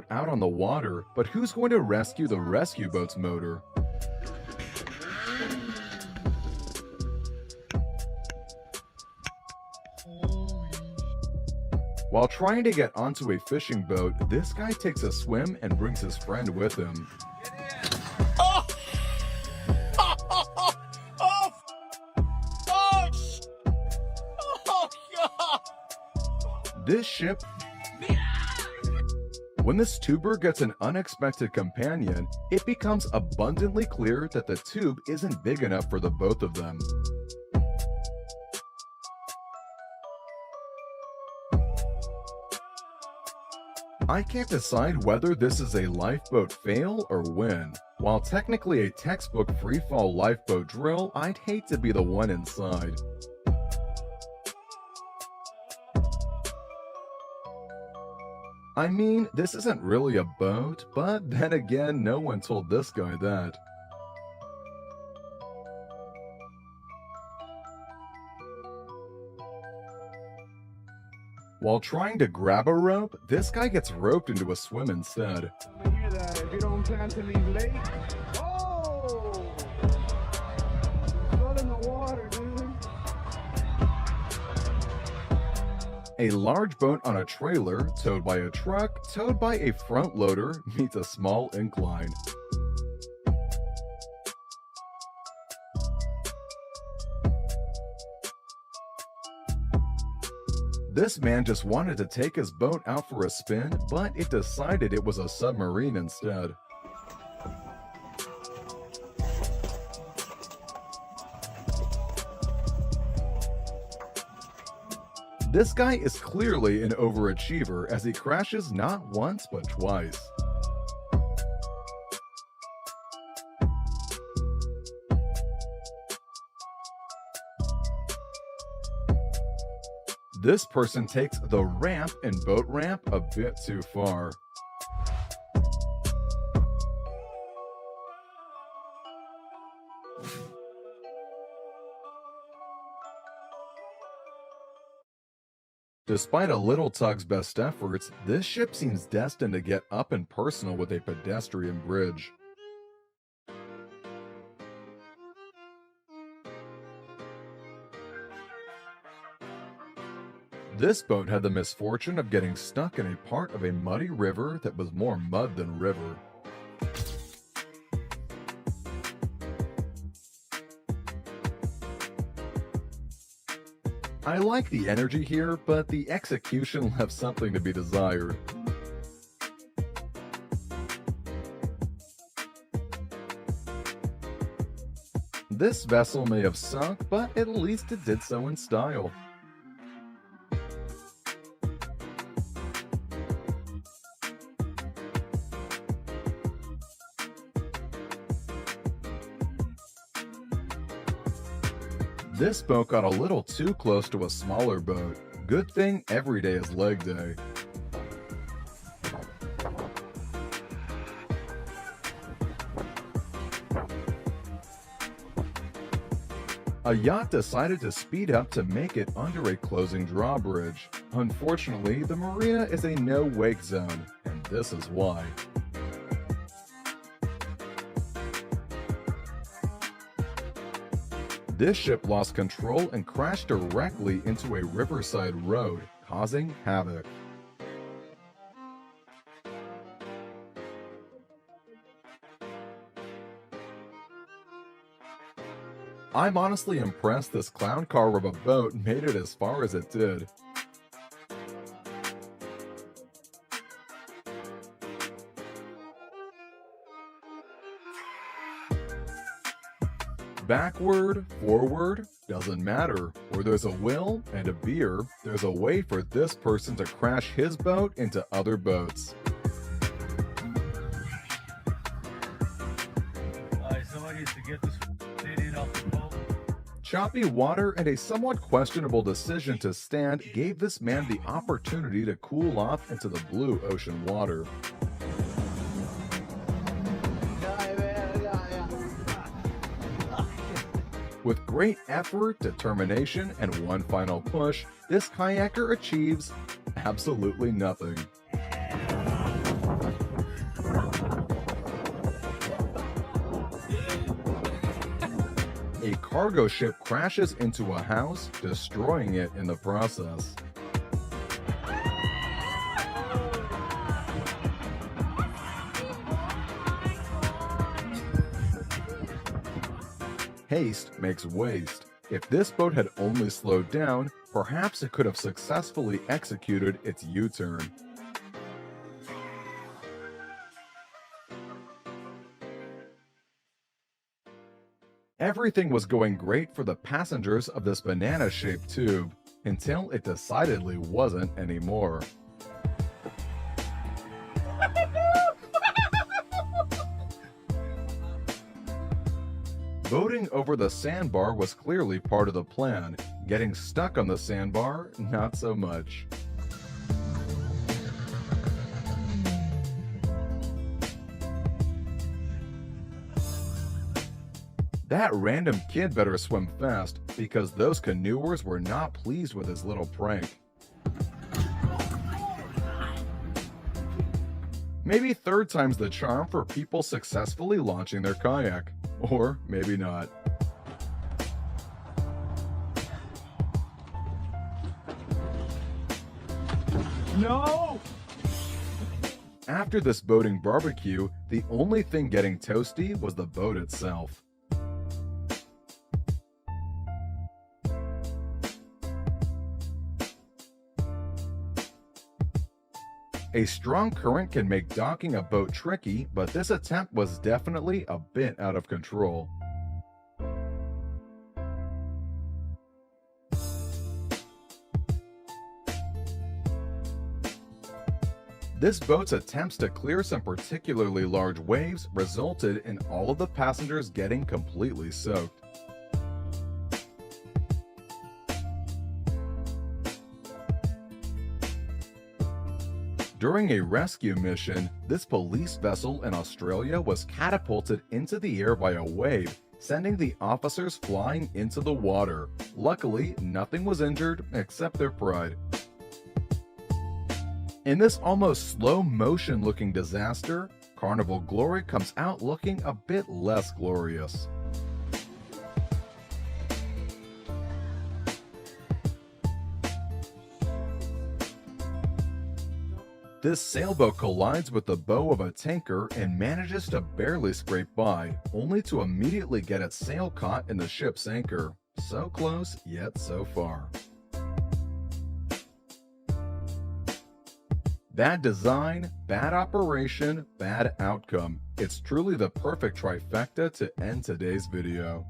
boat out on the water, but who's going to rescue the rescue boat's motor? While trying to get onto a fishing boat, this guy takes a swim and brings his friend with him. Oh! Oh! God! This ship... When this tuber gets an unexpected companion, it becomes abundantly clear that the tube isn't big enough for the both of them. I can't decide whether this is a lifeboat fail or win. While technically a textbook freefall lifeboat drill, I'd hate to be the one inside. I mean, this isn't really a boat, but then again, no one told this guy that. While trying to grab a rope, this guy gets roped into a swim instead. If you don't plan to leave late, oh! Flood in the water, dude. A large boat on a trailer, towed by a truck, towed by a front loader, meets a small incline. This man just wanted to take his boat out for a spin, but it decided it was a submarine instead. This guy is clearly an overachiever as he crashes not once but twice. This person takes the ramp and boat ramp a bit too far. Despite a little tug's best efforts, this ship seems destined to get up and personal with a pedestrian bridge. This boat had the misfortune of getting stuck in a part of a muddy river that was more mud than river. I like the energy here, but the execution left something to be desired. This vessel may have sunk, but at least it did so in style. This boat got a little too close to a smaller boat. Good thing every day is leg day. A yacht decided to speed up to make it under a closing drawbridge. Unfortunately, the marina is a no-wake zone, and this is why. This ship lost control and crashed directly into a riverside road, causing havoc. I'm honestly impressed this clown car of a boat made it as far as it did. Backward, forward, doesn't matter. Where there's a will and a beer, there's a way for this person to crash his boat into other boats. Somebody needs to get this idiot off the boat. Choppy water and a somewhat questionable decision to stand gave this man the opportunity to cool off into the blue ocean water. With great effort, determination, and one final push, this kayaker achieves absolutely nothing. cargo ship crashes into a house, destroying it in the process. Haste makes waste. If this boat had only slowed down, perhaps it could have successfully executed its U-turn. Everything was going great for the passengers of this banana-shaped tube, until it decidedly wasn't anymore. Boating over the sandbar was clearly part of the plan. Getting stuck on the sandbar, not so much. That random kid better swim fast, because those canoers were not pleased with his little prank. Maybe third time's the charm for people successfully launching their kayak. Or maybe not. No! After this boating barbecue, the only thing getting toasty was the boat itself. A strong current can make docking a boat tricky, but this attempt was definitely a bit out of control. This boat's attempts to clear some particularly large waves resulted in all of the passengers getting completely soaked. During a rescue mission, this police vessel in Australia was catapulted into the air by a wave, sending the officers flying into the water. Luckily, nothing was injured except their pride. In this almost slow-motion looking disaster, Carnival Glory comes out looking a bit less glorious. This sailboat collides with the bow of a tanker and manages to barely scrape by, only to immediately get its sail caught in the ship's anchor. So close, yet so far. Bad design, bad operation, bad outcome. It's truly the perfect trifecta to end today's video.